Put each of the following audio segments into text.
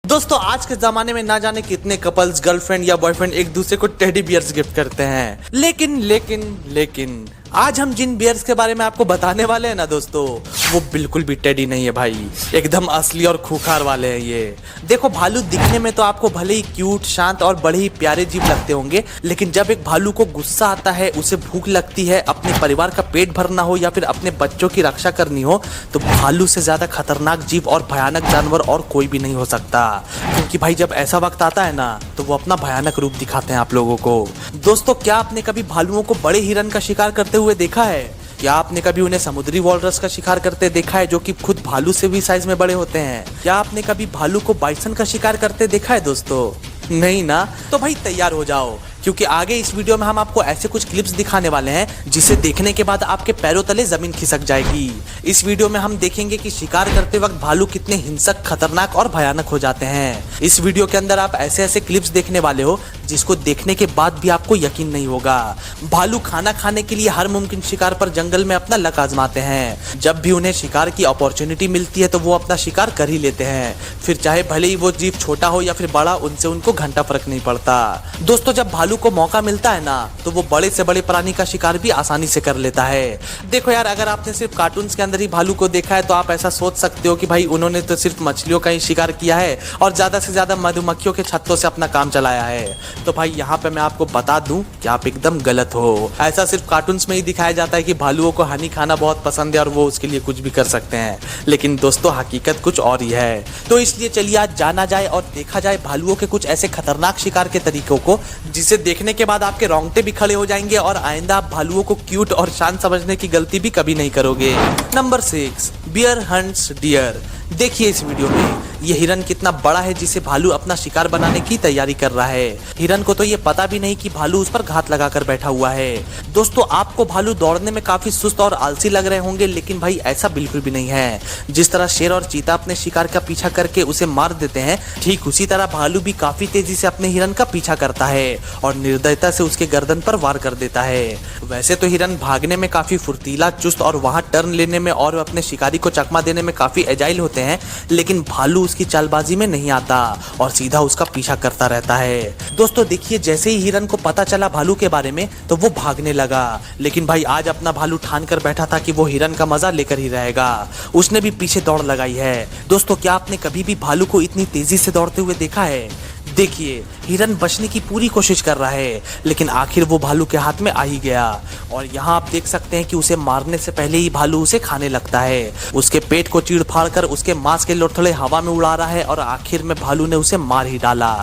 दोस्तों आज के जमाने में ना जाने कितने कपल्स गर्लफ्रेंड या बॉयफ्रेंड एक दूसरे को टेडी बियर्स गिफ्ट करते हैं, लेकिन आज हम जिन बियर्स के बारे में आपको बताने वाले हैं ना दोस्तों, वो बिल्कुल भी टेडी नहीं है भाई, एकदम असली और खूंखार वाले हैं ये। देखो भालू दिखने में तो आपको भले ही क्यूट, शांत और बड़े ही प्यारे जीव लगते होंगे, लेकिन जब एक भालू को गुस्सा आता है, उसे भूख लगती है, अपने परिवार का पेट भरना हो या फिर अपने बच्चों की रक्षा करनी हो, तो भालू से ज्यादा खतरनाक जीव और भयानक जानवर और कोई भी नहीं हो सकता। क्योंकि भाई जब ऐसा वक्त आता है ना, तो वो अपना भयानक रूप दिखाते हैं आप लोगों को। दोस्तों क्या आपने कभी भालुओं को बड़े हिरन का शिकार करते हुए देखा है? क्या आपने कभी उन्हें समुद्री वॉलरस का शिकार करते देखा है, जो कि खुद भालू से भी साइज में बड़े होते हैं? क्या आपने कभी भालू को बाइसन का शिकार करते देखा है दोस्तों? नहीं ना? तो भाई तैयार हो जाओ, क्योंकि आगे इस वीडियो में हम आपको ऐसे कुछ क्लिप्स दिखाने वाले हैं जिसे देखने के बाद आपके पैरों तले जमीन खिसक जाएगी। इस वीडियो में हम देखेंगे कि शिकार करते वक्त भालू कितने हिंसक, खतरनाक और भयानक हो जाते हैं। इस वीडियो के अंदर आप ऐसे ऐसे क्लिप्स देखने वाले हो जिसको देखने के बाद भी आपको यकीन नहीं होगा। भालू खाना खाने के लिए हर मुमकिन शिकार पर जंगल में अपना लक आजमाते हैं। जब भी उन्हें शिकार की अपॉर्चुनिटी मिलती है तो वो अपना शिकार कर ही लेते हैं, फिर चाहे भले ही वो जीव छोटा हो या फिर बड़ा, उनसे उनको घंटा फर्क नहीं पड़ता। दोस्तों जब भालू को मौका मिलता है ना, तो वो बड़े से बड़े प्राणी का शिकार भी आसानी से कर लेता है। देखो यार, अगर आपने सिर्फ कार्टून्स के अंदर ही भालू को देखा है तो आप ऐसा सोच सकते हो कि भाई उन्होंने तो सिर्फ मछलियों का ही शिकार किया है और ज्यादा से ज्यादा मधुमक्खियों के छत्तों से अपना काम चलाया है। तो भाई यहाँ पे मैं आपको बता दूं कि आप एकदम गलत हो। ऐसा सिर्फ कार्टून्स में ही दिखाया जाता है कि भालुओं को हनी खाना बहुत पसंद है और वो उसके लिए कुछ भी कर सकते हैं, लेकिन दोस्तों हकीकत कुछ और ही है। तो इसलिए चलिए आज जाना जाए और देखा जाए भालुओं के कुछ ऐसे खतरनाक शिकार के तरीकों को, जिसे देखने के बाद आपके रोंगटे भी खड़े हो जाएंगे और आइंदा आप भालुओं को क्यूट और शांत समझने की गलती भी कभी नहीं करोगे। Number 6, bear hunts deer. देखिए इस वीडियो में ये हिरन कितना बड़ा है जिसे भालू अपना शिकार बनाने की तैयारी कर रहा है। हिरन को तो ये पता भी नहीं कि भालू उस पर घात लगाकर बैठा हुआ है। दोस्तों आपको भालू दौड़ने में काफी सुस्त और आलसी लग रहे होंगे, लेकिन भाई ऐसा बिल्कुल भी नहीं है। जिस तरह शेर और चीता अपने शिकार का पीछा करके उसे मार देते हैं, ठीक उसी तरह भालू भी काफी तेजी से अपने हिरन का पीछा करता है और निर्दयता से उसके गर्दन पर वार कर देता है। वैसे तो हिरन भागने में काफी फुर्तीला, चुस्त और वहां टर्न लेने में और अपने शिकारी को चकमा देने में काफी एजाइल होते हैं, लेकिन भालू उसकी चालबाजी में नहीं आता और सीधा उसका पीछा करता रहता है। दोस्तों देखिए, जैसे ही हिरन को पता चला भालू के बारे में तो वो भागने लगा, लेकिन भाई आज अपना भालू ठान कर बैठा था कि वो हिरन का मजा लेकर ही रहेगा। उसने भी पीछे दौड़ लगाई है। दोस्तों क्या आपने कभी भी भालू को इतनी तेजी से दौड़ते हुए देखा है? देखिए हिरन बचने की पूरी कोशिश कर रहा है, लेकिन आखिर वो भालू के हाथ में आ ही गया और यहाँ आप देख सकते हैं कि उसे मारने से पहले ही भालू उसे खाने लगता है। उसके पेट को चीड़ फाड़ कर उसके मांस के लोथड़े हवा में उड़ा रहा है और आखिर में भालू ने उसे मार ही डाला।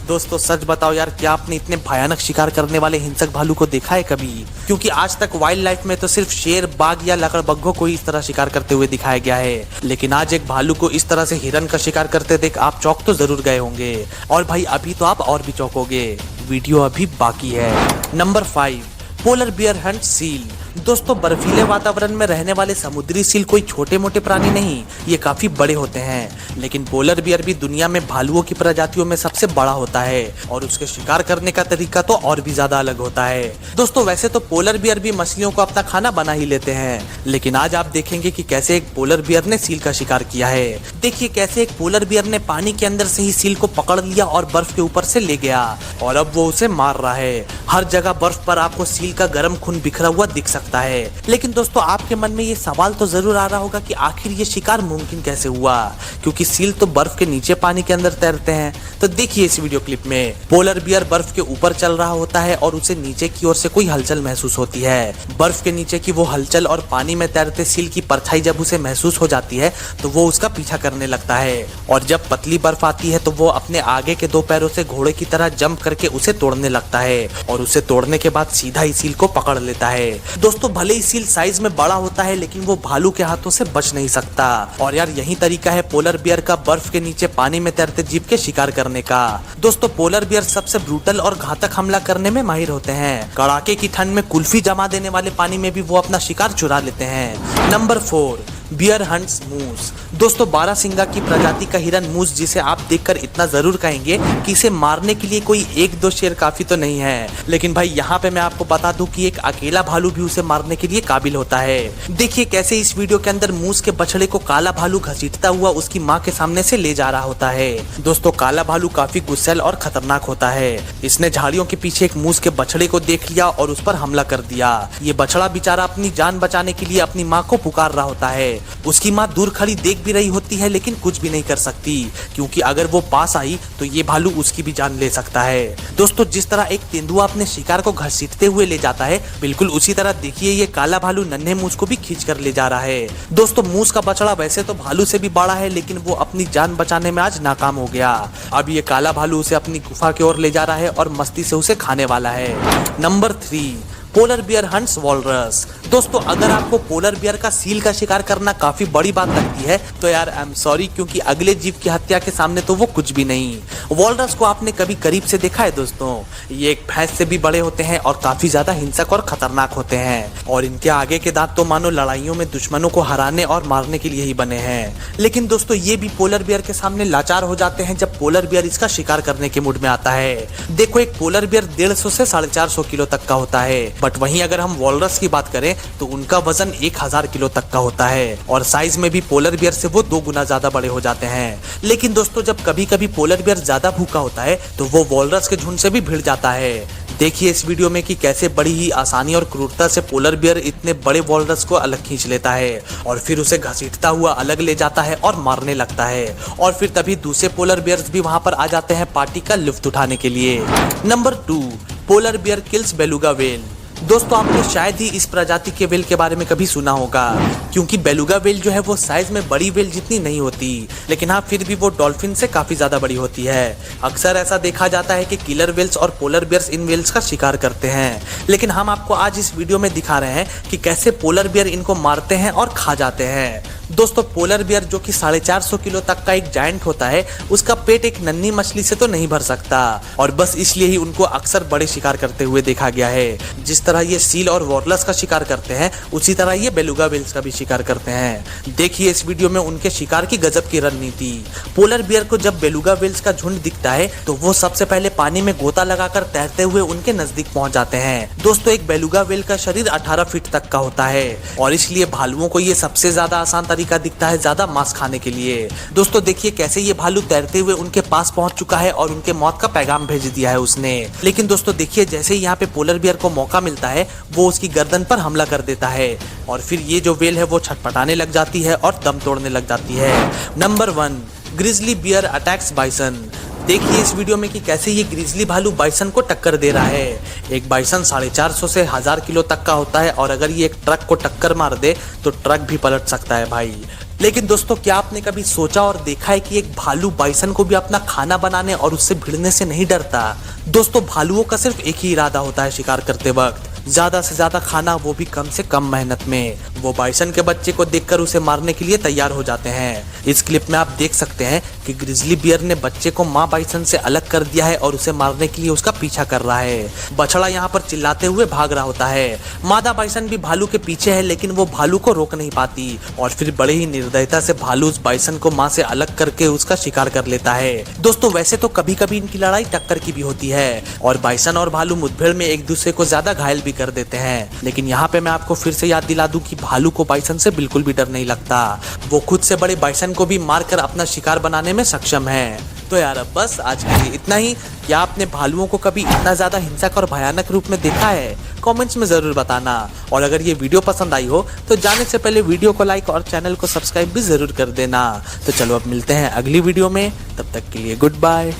दोस्तों सच बताओ यार, क्या आपने इतने भयानक शिकार करने वाले हिंसक भालू को देखा है कभी? क्योंकि आज तक वाइल्ड लाइफ में तो सिर्फ शेर, बाघ या लकड़बग्घों को इस तरह शिकार करते हुए दिखाया गया है, लेकिन आज एक भालू को इस तरह से हिरन का शिकार करते देख आप चौंक तो जरूर गए होंगे। और भाई अभी तो आप और भी चौंकोगे, वीडियो अभी बाकी है। Number 5, polar bear Hunt seal. दोस्तों बर्फीले वातावरण में रहने वाले समुद्री सील कोई छोटे मोटे प्राणी नहीं, ये काफी बड़े होते हैं, लेकिन पोलर बियर भी दुनिया में भालुओं की प्रजातियों में सबसे बड़ा होता है और उसके शिकार करने का तरीका तो और भी ज्यादा अलग होता है। दोस्तों वैसे तो पोलर बियर भी मछलियों को अपना खाना बना ही लेते हैं, लेकिन आज आप देखेंगे कि कैसे एक पोलर बियर ने सील का शिकार किया है। देखिए कैसे एक पोलर बियर ने पानी के अंदर से ही सील को पकड़ लिया और बर्फ के ऊपर से ले गया और अब वो उसे मार रहा है। हर जगह बर्फ पर आपको सील का गर्म खून बिखरा हुआ दिख सकता है। लेकिन दोस्तों आपके मन में ये सवाल तो जरूर आ रहा होगा कि आखिर ये शिकार मुमकिन कैसे हुआ, क्योंकि सील तो बर्फ के नीचे पानी के अंदर तैरते हैं। तो देखिए इस वीडियो क्लिप में पोलर बियर बर्फ के ऊपर चल रहा होता है और उसे नीचे की ओर से कोई हलचल महसूस होती है। बर्फ के नीचे की वो हलचल और पानी में तैरते सील की परछाई जब उसे महसूस हो जाती है तो वो उसका पीछा करने लगता है और जब पतली बर्फ आती है तो वो अपने आगे के 2 पैरों से घोड़े की तरह जंप करके उसे तोड़ने लगता है और उसे तोड़ने के बाद सीधा ही सील को पकड़ लेता है। दोस्तों भले ही सील साइज में बड़ा होता है, लेकिन वो भालू के हाथों से बच नहीं सकता। और यार यही तरीका है पोलर बियर का बर्फ के नीचे पानी में तैरते जीव के शिकार करने का। दोस्तों पोलर बियर सबसे ब्रूटल और घातक हमला करने में माहिर होते हैं। कड़ाके की ठंड में कुल्फी जमा देने वाले पानी में भी वो अपना शिकार चुरा लेते हैं। नंबर 4, बियर हंट्स मूस। दोस्तों बारहसिंगा की प्रजाति का हिरन मूस, जिसे आप देखकर इतना जरूर कहेंगे कि इसे मारने के लिए कोई एक दो शेर काफी तो नहीं है, लेकिन भाई यहाँ पे मैं आपको बता दूं कि एक अकेला भालू भी उसे मारने के लिए काबिल होता है। देखिए कैसे इस वीडियो के अंदर मूस के बछड़े को काला भालू घसीटता हुआ उसकी माँ के सामने से ले जा रहा होता है। दोस्तों काला भालू काफी गुस्सैल और खतरनाक होता है। इसने झाड़ियों के पीछे एक मूस के बछड़े को देख लिया और उस पर हमला कर दिया। ये बछड़ा बेचारा अपनी जान बचाने के लिए अपनी माँ को पुकार रहा होता है। उसकी माँ दूर खड़ी देख भी रही होती है, लेकिन कुछ भी नहीं कर सकती, क्योंकि अगर वो पास आई तो ये भालू उसकी भी जान ले सकता है। दोस्तों जिस तरह एक तेंदुआ अपने शिकार को घसीटते हुए ले जाता है, बिल्कुल उसी तरह देखिए ये काला भालू नन्हे मूस को भी खींच कर ले जा रहा है। दोस्तों मूस का बछड़ा वैसे तो भालू से भी बड़ा है, लेकिन वो अपनी जान बचाने में आज नाकाम हो गया। अब ये काला भालू उसे अपनी गुफा की ओर ले जा रहा है और मस्ती से उसे खाने वाला है। Number 3, polar bear hunts walrus. दोस्तों अगर आपको पोलर बियर का सील का शिकार करना काफी बड़ी बात लगती है तो यार आई एम सॉरी, क्योंकि अगले जीव की हत्या के सामने तो वो कुछ भी नहीं। वॉलरस को आपने कभी करीब से देखा है दोस्तों? ये एक भैंस से भी बड़े होते हैं और काफी ज्यादा हिंसक और खतरनाक होते हैं, और इनके आगे के दांत तो मानो लड़ाइयों में दुश्मनों को हराने और मारने के लिए ही बने हैं। लेकिन दोस्तों ये भी पोलर बियर के सामने लाचार हो जाते हैं जब पोलर बियर इसका शिकार करने के मूड में आता है। देखो एक पोलर बियर 150 से 450 किलो तक का होता है, बट वहीं अगर हम वॉलरस की बात करें तो उनका वजन 1000 किलो तक का होता है, और साइज में भी पोलर बियर से वो 2 गुना ज्यादा बड़े हो जाते हैं। लेकिन दोस्तों जब कभी कभी पोलर बियर ज्यादा भूखा होता है तो वो वॉलरस के झुंड से भी भिड़ जाता है। देखिए इस वीडियो में कि कैसे बड़ी ही आसानी और क्रूरता से पोलर बियर इतने बड़े वॉलरस को अलग खींच लेता है और फिर उसे घसीटता हुआ अलग ले जाता है और मारने लगता है, और फिर तभी दूसरे पोलर बियर्स भी वहां पर आ जाते हैं पार्टी का लुत्फ उठाने के लिए। Number 2, polar bear kills beluga whale. दोस्तों आपने शायद ही इस प्रजाति के वेल के बारे में कभी सुना होगा, क्योंकि बेलुगा वेल जो है वो साइज में बड़ी वेल जितनी नहीं होती, लेकिन हाँ फिर भी वो डॉल्फिन से काफी ज्यादा बड़ी होती है। अक्सर ऐसा देखा जाता है कि किलर वेल्स और पोलर बियर्स इन वेल्स का शिकार करते हैं, लेकिन हम आपको आज इस वीडियो में दिखा रहे हैं कि कैसे पोलर बियर इनको मारते हैं और खा जाते हैं। दोस्तों पोलर बियर जो कि 450 किलो तक का एक जायंट होता है, उसका पेट एक नन्ही मछली से तो नहीं भर सकता, और बस इसलिए ही उनको अक्सर बड़े शिकार करते हुए देखा गया है। जिस तरह ये सील और वॉलरस का शिकार करते हैं, उसी तरह ये बेलुगा वेल्स का भी शिकार करते हैं। देखिए इस वीडियो में उनके शिकार की गजब की रणनीति। पोलर बियर को जब बेलुगा वेल्स का झुंड दिखता है तो वो सबसे पहले पानी में गोता लगाकर तैरते हुए उनके नजदीक पहुंच जाते हैं। दोस्तों एक बेलुगा वेल का शरीर 18 फीट तक का होता है, और इसलिए भालुओं को ये सबसे ज्यादा आसान तरीका दिखता है ज्यादा मांस खाने के लिए। दोस्तों देखिए कैसे ये भालू तैरते हुए उनके पास पहुंच चुका है और उनके मौत का पैगाम भेज दिया है उसने। लेकिन दोस्तों देखिए जैसे ही यहाँ पे पोलर बियर को मौका मिलता है वो उसकी गर्दन पर हमला कर देता है, और फिर ये जो वेल है वो छटपटाने लग जाती है और दम तोड़ने लग जाती है। Number 1, grizzly bear attacks bison. देखिए इस वीडियो में कि कैसे ये ग्रिजली भालू बाइसन को टक्कर दे रहा है। एक बाइसन 450 से 1000 किलो तक का होता है, और अगर ये एक ट्रक को टक्कर मार दे तो ट्रक भी पलट सकता है भाई। लेकिन दोस्तों क्या आपने कभी सोचा और देखा है कि एक भालू बाइसन को भी अपना खाना बनाने और उससे भिड़ने से नहीं डरता? दोस्तों भालुओं का सिर्फ एक ही इरादा होता है शिकार करते वक्त, ज्यादा से ज्यादा खाना, वो भी कम से कम मेहनत में। वो बाइसन के बच्चे को देखकर उसे मारने के लिए तैयार हो जाते हैं। इस क्लिप में आप देख सकते हैं कि ग्रिजली बियर ने बच्चे को माँ बाइसन से अलग कर दिया है और उसे मारने के लिए उसका पीछा कर रहा है। बछड़ा यहाँ पर चिल्लाते हुए भाग रहा होता है। मादा बाइसन भी भालू के पीछे है, लेकिन वो भालू को रोक नहीं पाती, और फिर बड़े ही निर्दयता से भालू उस बाइसन को माँ से अलग करके उसका शिकार कर लेता है। दोस्तों वैसे तो कभी कभी इनकी लड़ाई टक्कर की भी होती है, और बाइसन और भालू मुठभेड़ में एक दूसरे को ज्यादा घायल भी कर देते हैं, लेकिन यहाँ पे मैं आपको फिर से याद दिला दूं कि भालू को बाइसन से बिल्कुल भी डर नहीं लगता। वो खुद से बड़े बाइसन को भी मारकर अपना शिकार बनाने में सक्षम है। तो यार अब बस आज के लिए इतना ही। क्या आपने भालुओं को कभी इतना ज्यादा हिंसक और भयानक रूप में देखा है? कमेंट्स में जरूर बताना, और अगर ये वीडियो पसंद आई हो तो जाने से पहले वीडियो को लाइक और चैनल को सब्सक्राइब भी जरूर कर देना। तो चलो अब मिलते हैं अगली वीडियो में, तब तक के लिए गुड बाय,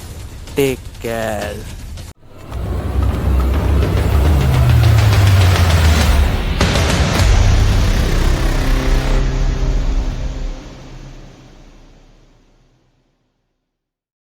टेक केयर।